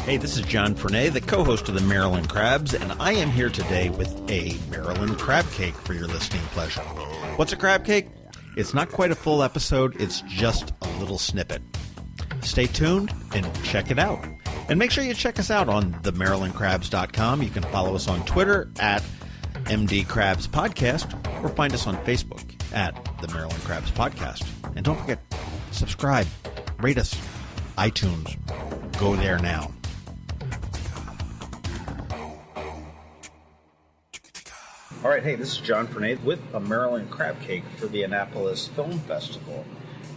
Hey, this is John Fernay, the co-host of the Maryland Crabs, and I am here today with a Maryland Crabcake for your listening pleasure. What's a crabcake? It's not quite a full episode, it's just a little snippet. Stay tuned and check it out. And make sure you check us out on themarylandcrabs.com. You can follow us on Twitter at MD Crabs Podcast, or find us on Facebook at the Maryland Crabs Podcast. And don't forget, subscribe, rate us, iTunes. Go there now. All right, hey, this is John Fernay with a Maryland Crabcake for the Annapolis Film Festival.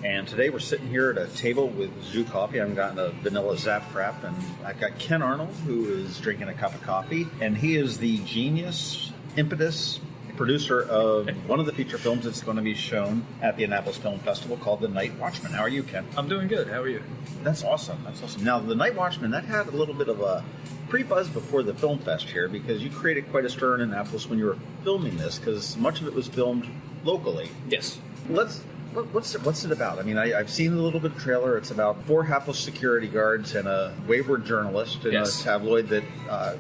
And today we're sitting here at a table with Zoo Coffee. I've gotten a vanilla zap frap, and I've got Ken Arnold, who is drinking a cup of coffee. And he is the genius, impetus producer of one of the feature films that's going to be shown at the Annapolis Film Festival called The Night Watchmen. How are you, Ken? I'm doing good. How are you? That's awesome. That's awesome. Now, The Night Watchmen, that had a little bit of a pre-buzz before the film fest here, because you created quite a stir in Annapolis when you were filming this, because much of it was filmed locally. Yes. What's it about? I mean, I've seen a little bit of trailer. It's about 4 hapless security guards and a wayward journalist in a tabloid that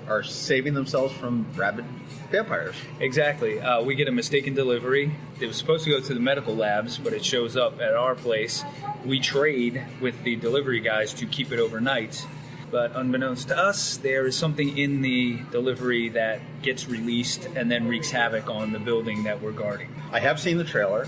are saving themselves from rabid vampires. Exactly. We get a mistaken delivery. It was supposed to go to the medical labs, but it shows up at our place. We trade with the delivery guys to keep it overnight. But unbeknownst to us, there is something in the delivery that gets released and then wreaks havoc on the building that we're guarding. I have seen the trailer.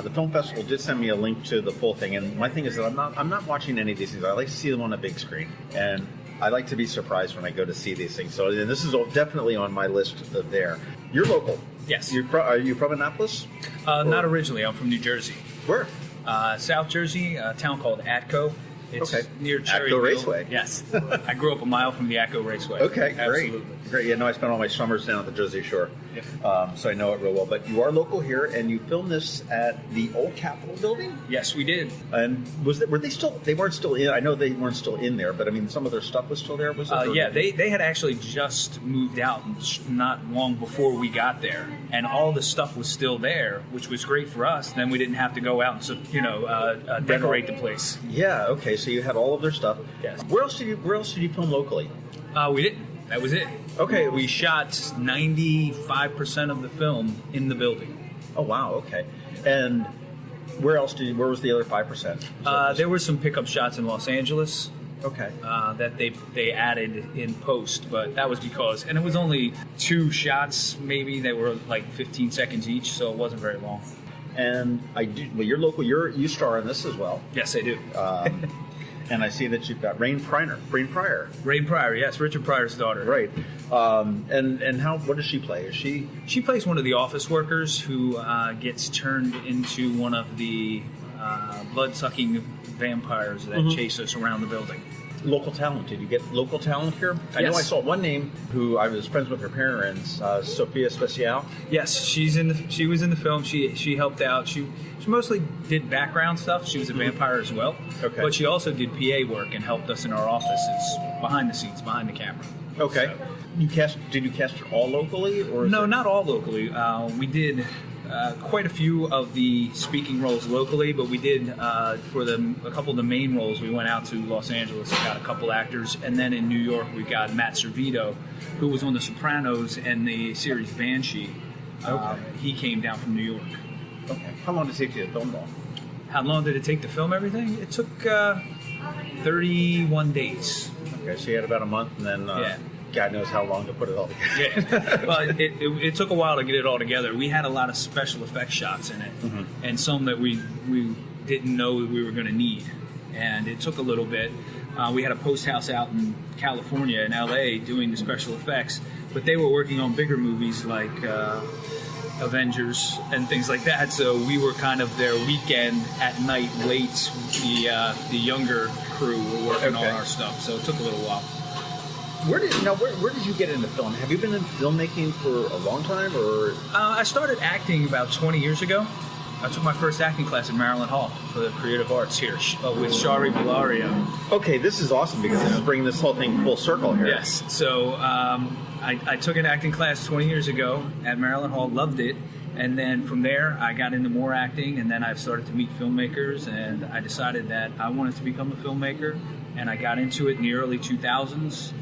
The film festival did send me a link to the full thing, and my thing is that I'm not watching any of these things. I like to see them on a big screen, and I like to be surprised when I go to see these things. So this is definitely on my list of there. You're local. Yes. Are you from Annapolis? Not originally. I'm from New Jersey. Where? South Jersey, a town called Atco. It's near Cherryville. Atco Raceway. Yes. I grew up a mile from the Atco Raceway. Okay, Absolutely. Great. Yeah, no, I spent all my summers down at the Jersey Shore, so I know it real well. But you are local here, and you filmed this at the old Capitol building? Yes, we did. And were they still? They weren't still in. I know they weren't still in there, but I mean, some of their stuff was still there. Was it? Yeah, they had actually just moved out not long before we got there, and all the stuff was still there, which was great for us. Then we didn't have to go out and decorate the place. Yeah. Okay. So you had all of their stuff. Yes. Where else did you film locally? We didn't. That was it. Okay. We shot 95% of the film in the building. Oh wow. Okay. And where was the other 5%? There were some pickup shots in Los Angeles. Okay. That they added in post, but that was because, and it was only 2 shots, maybe. They were like 15 seconds each, so it wasn't very long. And you're local. You star in this as well. Yes, I do. And I see that you've got Rain Pryor. Rain Pryor, yes, Richard Pryor's daughter. Right. And what does she play? She plays one of the office workers who gets turned into one of the blood-sucking vampires that chase us around the building. Local talent. Did you get local talent here? I know I saw one name who I was friends with her parents, Sophia Special. Yes, she was in the film. She helped out. She mostly did background stuff. She was a vampire as well. Okay. But she also did PA work and helped us in our offices, behind the scenes, behind the camera. Okay. So. Did you cast it all locally? Or no, not all locally. We did quite a few of the speaking roles locally, but we did for a couple of the main roles. We went out to Los Angeles and got a couple actors, and then in New York we got Matt Servito, who was on The Sopranos and the series Banshee. He came down from New York. Okay. How long did it take you to film all? How long did it take to film everything? It took 31 days. Okay, so you had about a month, and then God knows how long to put it all together. Yeah. Well, it took a while to get it all together. We had a lot of special effects shots in it, and some that we didn't know we were going to need, and it took a little bit. We had a post house out in California, in LA, doing the special effects, but they were working on bigger movies like Avengers and things like that, so we were kind of their weekend at night late. The younger crew were working on our stuff, so it took a little while. Where did you get into film? Have you been in filmmaking for a long time, or? I started acting about 20 years ago. I took my first acting class at Maryland Hall for the Creative Arts here with Shari Valario. Okay, this is awesome because this is bringing this whole thing full circle here. Yes. So I took an acting class 20 years ago at Maryland Hall, loved it, And then from there, I got into more acting, and then I started to meet filmmakers, and I decided that I wanted to become a filmmaker, and I got into it in the early 2000s.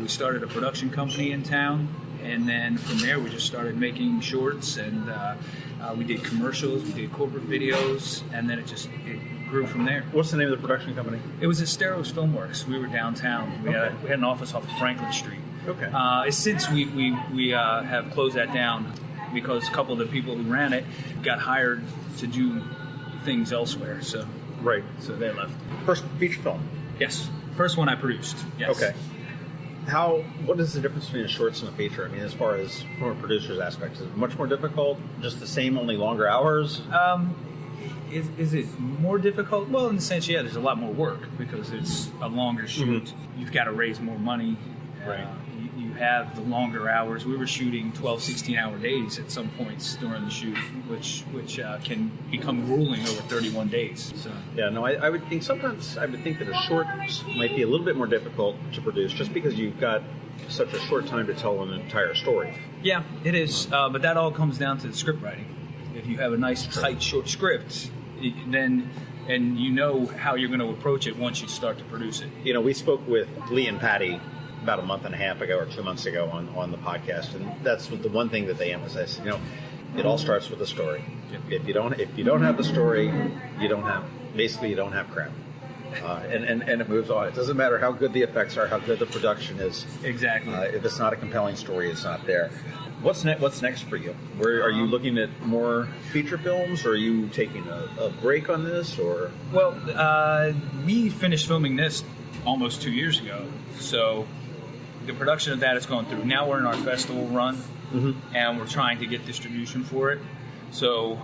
We started a production company in town, and then from there we just started making shorts, and we did commercials, we did corporate videos, and then it grew from there. What's the name of the production company? It was Esteros Filmworks. We were downtown. We had an office off of Franklin Street. Okay. Since we have closed that down, because a couple of the people who ran it got hired to do things elsewhere. So they left. First feature film? Yes. First one I produced. Yes. Okay. What is the difference between a shorts and a feature? I mean, as far as from a producer's aspect, is it much more difficult? Just the same, only longer hours? Is it more difficult? Well, in the sense, yeah, there's a lot more work because it's a longer shoot. Mm-hmm. You've got to raise more money. Right. You have the longer hours. We were shooting 12, 16-hour days at some points during the shoot, which can become grueling over 31 days. So. Yeah, no, I would think sometimes I would think that a short might be a little bit more difficult to produce just because you've got such a short time to tell an entire story. Yeah, it is. But that all comes down to the script writing. If you have a nice, tight, short script, then and you know how you're going to approach it once you start to produce it. You know, we spoke with Lee and Patty about a month and a half ago or 2 months ago on the podcast, and that's the one thing that they emphasize. You know, it all starts with the story. If you don't have the story, you don't have crap. And it moves on. It doesn't matter how good the effects are, how good the production is. Exactly. If it's not a compelling story, it's not there. What's next for you? Where are you looking at more feature films, or are you taking a break on this, or? Well, we finished filming this almost 2 years ago, so the production of that is going through. Now we're in our festival run, and we're trying to get distribution for it. So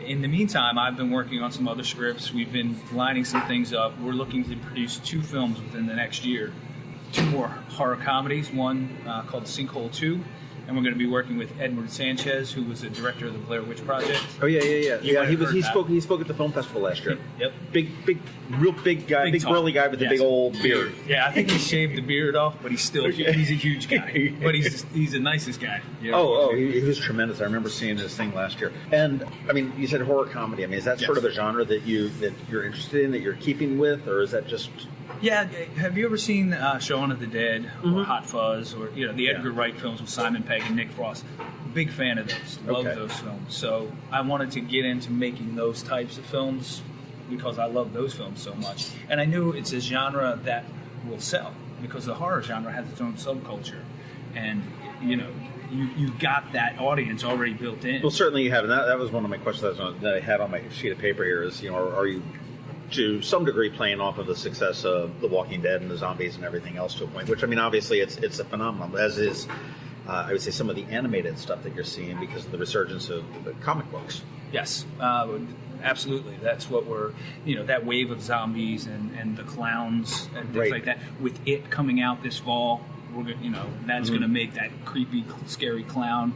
in the meantime, I've been working on some other scripts. We've been lining some things up. We're looking to produce 2 films within the next year. 2 more horror comedies, one called Sinkhole 2, and we're going to be working with Edward Sanchez, who was the director of the Blair Witch Project. Oh yeah. He spoke at the film festival last year. Yep. Real big guy, big burly guy with a big old beard. Yeah, I think he shaved the beard off, but he's a huge guy. But he's the nicest guy. He was tremendous. I remember seeing this thing last year. And I mean, you said horror comedy. I mean, is that sort of a genre that you're interested in, that you're keeping with, or is that just? Yeah, have you ever seen Shaun of the Dead or Hot Fuzz or the Edgar Wright films with Simon Pegg and Nick Frost? Big fan of those. Love those films. So I wanted to get into making those types of films because I love those films so much. And I knew it's a genre that will sell because the horror genre has its own subculture. And, you got that audience already built in. Well, certainly you have. And that was one of my questions that I had on my sheet of paper here is, are you to some degree playing off of the success of The Walking Dead and the zombies and everything else to a point, which, I mean, obviously it's a phenomenon, as is, I would say, some of the animated stuff that you're seeing because of the resurgence of the comic books. Yes, absolutely. That's what we're, that wave of zombies and the clowns and things like that. With It coming out this fall, we're that's going to make that creepy, scary clown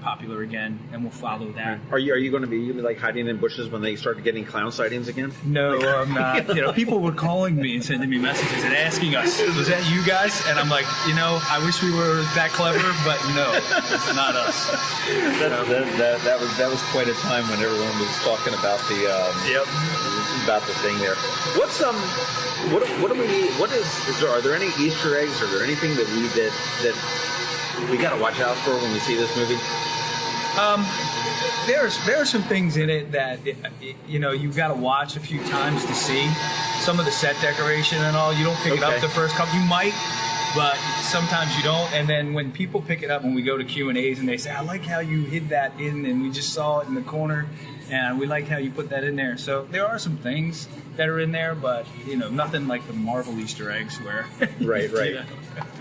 popular again, and we'll follow that. Are you going to be like hiding in bushes when they start getting clown sightings again? No, I'm not. People were calling me and sending me messages and asking us, "Was that you guys?" And I'm like, I wish we were that clever, but no, it's not us. That was quite a time when everyone was talking about the about the thing there. What do we need? Are there any Easter eggs? Are there anything that we got to watch out for when we see this movie? There are some things in it that you've got to watch a few times to see. Some of the set decoration and all, you don't pick it up the first couple. You might, but sometimes you don't. And then when people pick it up, when we go to Q&As and they say, "I like how you hid that in, and we just saw it in the corner, and we like how you put that in there." So there are some things that are in there, but nothing like the Marvel Easter eggs where. Right.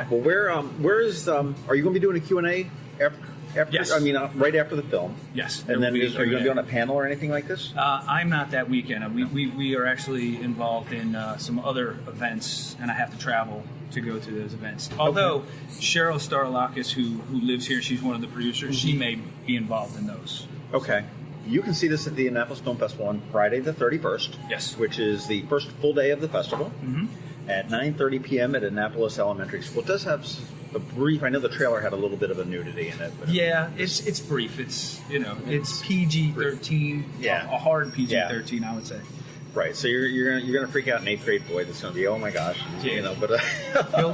Well, where is are you going to be doing a Q&A after? Yes. I mean, right after the film. Yes. And then are you going to be on a panel or anything like this? I'm not that weekend. We are actually involved in some other events, and I have to travel to go to those events. Although Cheryl Starlakis, who lives here, she's one of the producers, she may be involved in those. Okay. You can see this at the Annapolis Film Festival on Friday the 31st. Yes. Which is the first full day of the festival. At 9:30 p.m. at Annapolis Elementary School. It does have a brief. I know the trailer had a little bit of a nudity in it. But yeah, it's brief. It's it's PG-13. Yeah, a hard PG-13, I would say. Right. So you're gonna freak out an 8th grade boy that's gonna be, oh my gosh, But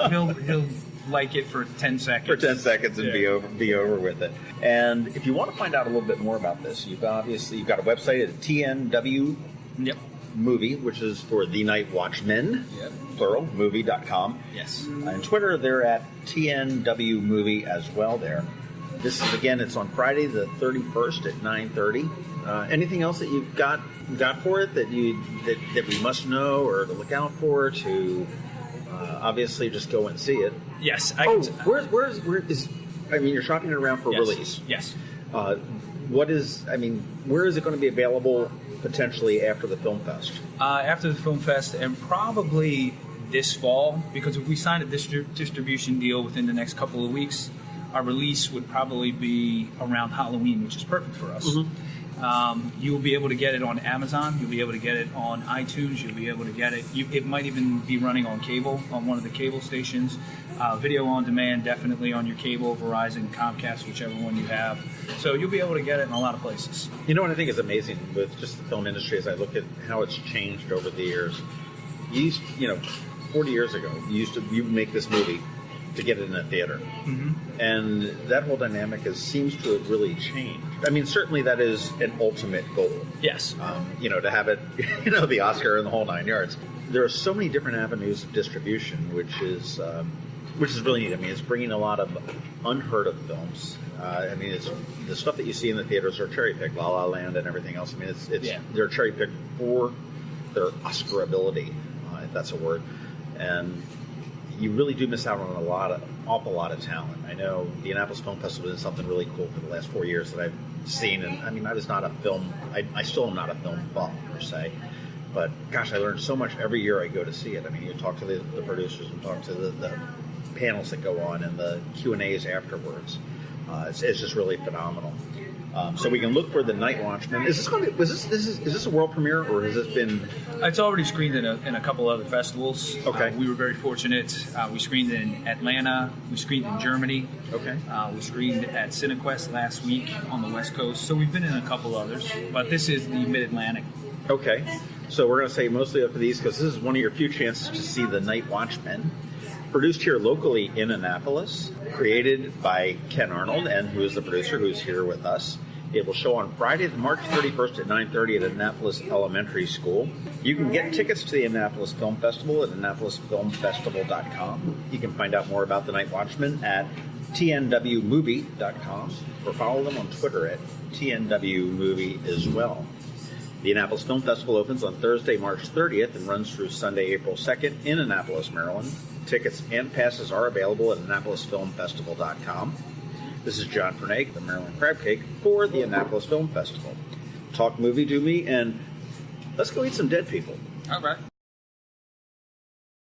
he'll like it for 10 seconds. For 10 seconds and be over with it. And if you want to find out a little bit more about this, you've got a website at TNW. Yep. Movie, which is for The Night Watchmen, plural, movie.com. Yes. And Twitter, they're at TNW Movie as well there. This is, again, it's on Friday the 31st at 9:30. Anything else that you've got for it that we must know or to look out for to obviously just go and see it? Yes. Where is, I mean, you're shopping it around for release. Yes. Where is it going to be available potentially after the Film Fest? After the Film Fest, and probably this fall, because if we sign a distribution deal within the next couple of weeks, our release would probably be around Halloween, which is perfect for us. Mm-hmm. You'll be able to get it on Amazon. You'll be able to get it on iTunes. You'll be able to get it. It might even be running on cable, on one of the cable stations. Video on demand, definitely on your cable, Verizon, Comcast, whichever one you have. So you'll be able to get it in a lot of places. You know what I think is amazing with just the film industry as I look at how it's changed over the years. 40 years ago, you make this movie to get it in a theater. Mm-hmm. And that whole dynamic seems to have really changed. I mean, certainly that is an ultimate goal. Yes. To have it, the Oscar and the whole 9 yards. There are so many different avenues of distribution, which is really neat. I mean, it's bringing a lot of unheard of films. It's the stuff that you see in the theaters are cherry picked, La La Land and everything else. I mean, they're cherry picked for their Oscar ability, if that's a word, and you really do miss out on an awful lot of talent. I know the Annapolis Film Festival is something really cool for the last 4 years that I've seen, and I mean, I still am not a film buff per se, but gosh, I learned so much every year I go to see it. I mean, you talk to the producers and talk to the panels that go on and the Q&As afterwards. It's just really phenomenal. So we can look for The Night Watchmen. Is this a world premiere, or has this been? It's already screened in a couple other festivals. Okay. We were very fortunate. We screened in Atlanta. We screened in Germany. Okay. We screened at Cinequest last week on the West Coast. So we've been in a couple others, but this is the Mid-Atlantic. Okay. So we're going to say mostly up for these because this is one of your few chances to see The Night Watchmen. Produced here locally in Annapolis, created by Ken Arnold, and who is the producer who's here with us. It will show on Friday, March 31st at 9:30 at Annapolis Elementary School. You can get tickets to the Annapolis Film Festival at AnnapolisFilmFestival.com. You can find out more about The Night Watchmen at TNWMovie.com, or follow them on Twitter at TNWMovie as well. The Annapolis Film Festival opens on Thursday, March 30th and runs through Sunday, April 2nd in Annapolis, Maryland. Tickets and passes are available at AnnapolisFilmFestival.com. This is John Fernake, the Maryland Crabcake, for the Annapolis Film Festival. Talk movie, do me, and let's go eat some dead people. All right.